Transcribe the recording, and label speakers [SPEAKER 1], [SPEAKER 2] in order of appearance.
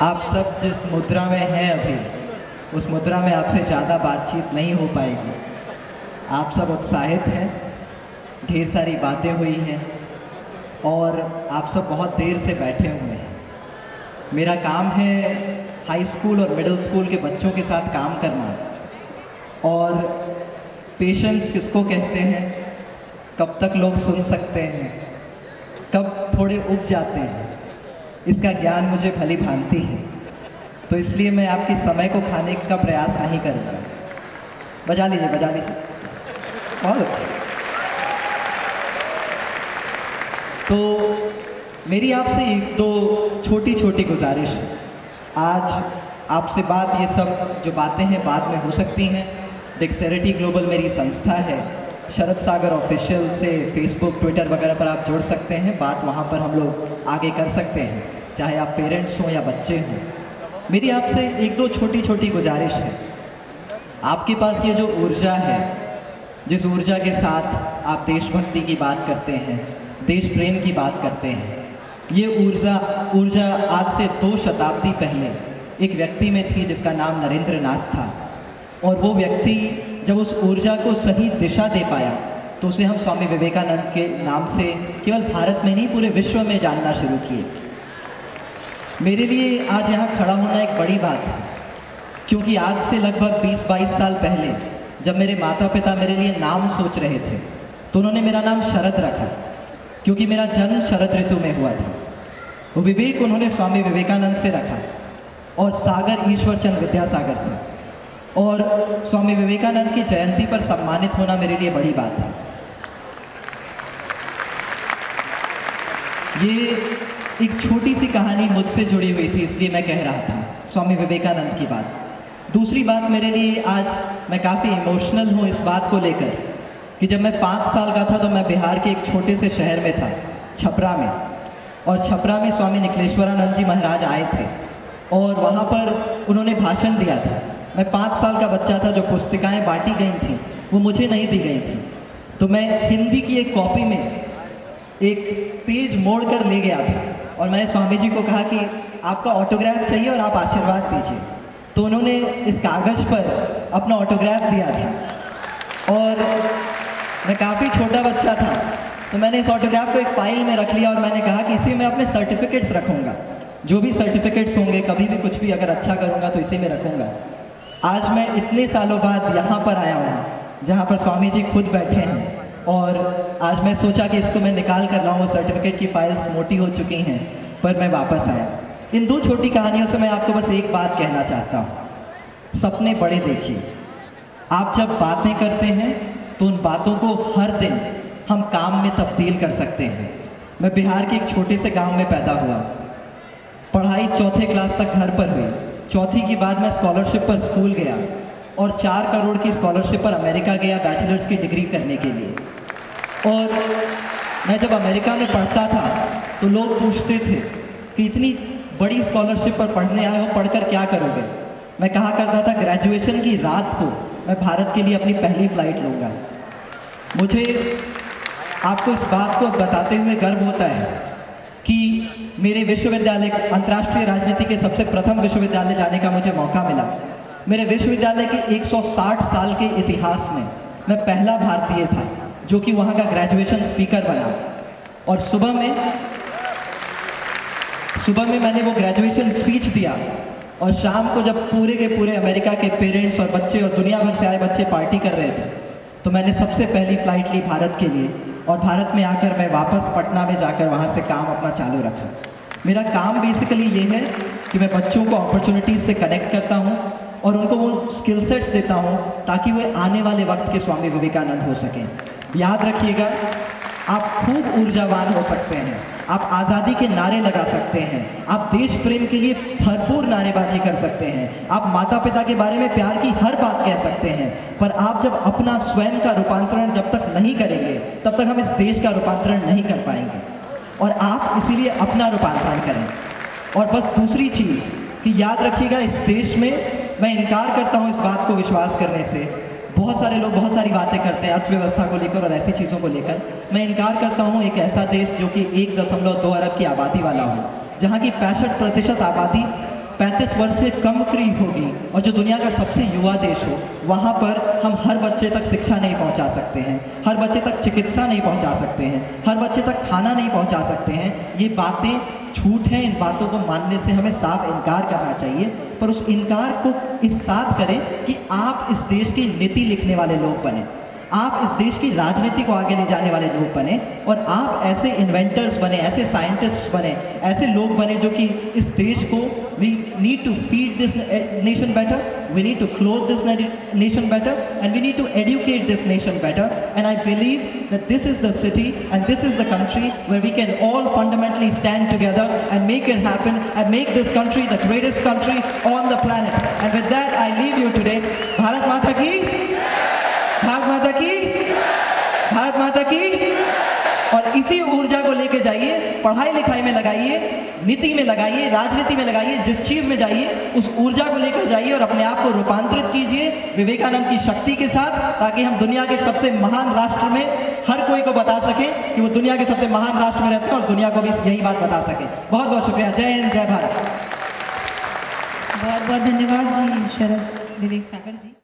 [SPEAKER 1] आप सब जिस मुद्रा में हैं अभी, उस मुद्रा में आपसे ज़्यादा बातचीत नहीं हो पाएगी। आप सब उत्साहित हैं, ढेर सारी बातें हुई हैं और आप सब बहुत देर से बैठे हुए हैं। मेरा काम है हाई स्कूल और मिडिल स्कूल के बच्चों के साथ काम करना। और पेशेंस किसको कहते हैं, कब तक लोग सुन सकते हैं, कब थोड़े उब जाते हैं, इसका ज्ञान मुझे भली भांति है। तो इसलिए मैं आपके समय को खाने का प्रयास नहीं करूँगा। बजा लीजिए, बजा लीजिए, बहुत अच्छा। तो मेरी आपसे एक दो छोटी छोटी गुजारिश है। आज आपसे बात, ये सब जो बातें हैं बाद में हो सकती हैं। डेक्सटेरिटी ग्लोबल मेरी संस्था है। शरद सागर ऑफिशियल से फेसबुक, ट्विटर वगैरह पर आप जुड़ सकते हैं। बात वहाँ पर हम लोग आगे कर सकते हैं, चाहे आप पेरेंट्स हों या बच्चे हों। मेरी आपसे एक दो छोटी छोटी गुजारिश है। आपके पास ये जो ऊर्जा है, जिस ऊर्जा के साथ आप देशभक्ति की बात करते हैं, देश प्रेम की बात करते हैं, ये ऊर्जा आज से 2 शताब्दी पहले एक व्यक्ति में थी जिसका नाम नरेंद्र नाथ था। और वो व्यक्ति जब उस ऊर्जा को सही दिशा दे पाया तो उसे हम स्वामी विवेकानंद के नाम से केवल भारत में नहीं, पूरे विश्व में जानना शुरू किए। मेरे लिए आज यहाँ खड़ा होना एक बड़ी बात है, क्योंकि आज से लगभग 20-22 साल पहले जब मेरे माता पिता मेरे लिए नाम सोच रहे थे तो उन्होंने मेरा नाम शरद रखा, क्योंकि मेरा जन्म शरद ऋतु में हुआ था। वो विवेक उन्होंने स्वामी विवेकानंद से रखा और सागर ईश्वर चंद्र विद्यासागर से। और स्वामी विवेकानंद की जयंती पर सम्मानित होना मेरे लिए बड़ी बात है। ये एक छोटी सी कहानी मुझसे जुड़ी हुई थी, इसलिए मैं कह रहा था स्वामी विवेकानंद की बात। दूसरी बात, मेरे लिए आज मैं काफ़ी इमोशनल हूँ इस बात को लेकर कि जब मैं 5 साल का था तो मैं बिहार के एक छोटे से शहर में था, छपरा में। और छपरा में स्वामी निखिलेश्वरानंद जी महाराज आए थे और वहाँ पर उन्होंने भाषण दिया था। मैं 5 साल का बच्चा था। जो पुस्तिकाएँ बांटी गई थी वो मुझे नहीं दी गई थी, तो मैं हिंदी की एक कॉपी में एक पेज मोड़ कर ले गया था और मैंने स्वामी जी को कहा कि आपका ऑटोग्राफ चाहिए और आप आशीर्वाद दीजिए। तो उन्होंने इस कागज़ पर अपना ऑटोग्राफ दिया था और मैं काफ़ी छोटा बच्चा था, तो मैंने इस ऑटोग्राफ को एक फ़ाइल में रख लिया और मैंने कहा कि इसी में अपने सर्टिफिकेट्स रखूँगा। जो भी सर्टिफिकेट्स होंगे, कभी भी कुछ भी अगर अच्छा करूँगा तो इसी में रखूँगा। आज मैं इतने सालों बाद यहाँ पर आया हूँ जहाँ पर स्वामी जी खुद बैठे हैं, और आज मैं सोचा कि इसको मैं निकाल कर लाऊँ। सर्टिफिकेट की फाइल्स मोटी हो चुकी हैं, पर मैं वापस आया। इन 2 छोटी कहानियों से मैं आपको बस एक बात कहना चाहता हूँ, सपने बड़े देखिए। आप जब बातें करते हैं तो उन बातों को हर दिन हम काम में तब्दील कर सकते हैं। मैं बिहार के एक छोटे से गांव में पैदा हुआ। पढ़ाई 4थे क्लास तक घर पर हुई। 4थी के बाद मैं स्कॉलरशिप पर स्कूल गया और 4 करोड़ की स्कॉलरशिप पर अमेरिका गया बैचलर्स की डिग्री करने के लिए। और मैं जब अमेरिका में पढ़ता था तो लोग पूछते थे कि इतनी बड़ी स्कॉलरशिप पर पढ़ने आए हो, पढ़कर क्या करोगे। मैं कहा करता था ग्रेजुएशन की रात को मैं भारत के लिए अपनी पहली फ़्लाइट लूँगा। मुझे आपको इस बात को बताते हुए गर्व होता है कि मेरे विश्वविद्यालय, अंतर्राष्ट्रीय राजनीति के सबसे प्रथम विश्वविद्यालय जाने का मुझे मौका मिला। मेरे विश्वविद्यालय के 160 साल के इतिहास में मैं पहला भारतीय था जो कि वहाँ का ग्रेजुएशन स्पीकर बना। और सुबह में मैंने वो ग्रेजुएशन स्पीच दिया और शाम को जब पूरे के पूरे अमेरिका के पेरेंट्स और बच्चे और दुनिया भर से आए बच्चे पार्टी कर रहे थे, तो मैंने सबसे पहली फ़्लाइट ली भारत के लिए। और भारत में आकर मैं वापस पटना में जाकर वहाँ से काम अपना चालू रखा। मेरा काम बेसिकली ये है कि मैं बच्चों को अपॉर्चुनिटीज़ से कनेक्ट करता हूँ और उनको वो स्किल सेट्स देता हूँ ताकि वे आने वाले वक्त के स्वामी विवेकानंद हो सकें। याद रखिएगा, आप खूब ऊर्जावान हो सकते हैं, आप आज़ादी के नारे लगा सकते हैं, आप देश प्रेम के लिए भरपूर नारेबाजी कर सकते हैं, आप माता पिता के बारे में प्यार की हर बात कह सकते हैं, पर आप जब अपना स्वयं का रूपांतरण जब तक नहीं करेंगे तब तक हम इस देश का रूपांतरण नहीं कर पाएंगे। और आप इसीलिए अपना रूपांतरण करें। और बस दूसरी चीज़ कि याद रखिएगा, इस देश में मैं इनकार करता हूँ इस बात को विश्वास करने से। बहुत सारे लोग बहुत सारी बातें करते हैं अर्थव्यवस्था को लेकर और ऐसी चीज़ों को लेकर। मैं इनकार करता हूँ एक ऐसा देश जो कि 1.2 अरब की आबादी वाला हो, जहाँ की 65% आबादी 35 वर्ष से कम की होगी और जो दुनिया का सबसे युवा देश हो, वहाँ पर हम हर बच्चे तक शिक्षा नहीं पहुँचा सकते हैं, हर बच्चे तक चिकित्सा नहीं पहुँचा सकते हैं, हर बच्चे तक खाना नहीं पहुँचा सकते हैं। ये बातें झूठ है, इन बातों को मानने से हमें साफ इनकार करना चाहिए। पर उस इनकार को इस साथ करें कि आप इस देश की नीति लिखने वाले लोग बने, आप इस देश की राजनीति को आगे ले जाने वाले लोग बने और आप ऐसे इन्वेंटर्स बने, ऐसे साइंटिस्ट्स बने, ऐसे लोग बने जो कि इस देश को we need to feed this nation better, we need to clothe this nation better, and we need to educate this nation better. And I believe that this is the city and this is the country where we can all fundamentally stand together and make it happen and make this country the greatest country on the planet. And with that I leave you today. Bharat Mata ki, Bharat Mata ki, Bharat Mata ki। और इसी ऊर्जा को लेके जाइए, पढ़ाई लिखाई में लगाइए, नीति में लगाइए, राजनीति में लगाइए, जिस चीज़ में जाइए उस ऊर्जा को लेकर जाइए और अपने आप को रूपांतरित कीजिए विवेकानंद की शक्ति के साथ, ताकि हम दुनिया के सबसे महान राष्ट्र में हर कोई को बता सकें कि वो दुनिया के सबसे महान राष्ट्र में रहते हैं और दुनिया को भी यही बात बता सकें। बहुत बहुत शुक्रिया। जय हिंद, जय भारत।
[SPEAKER 2] बहुत बहुत धन्यवाद जी शरद विवेक सागर जी।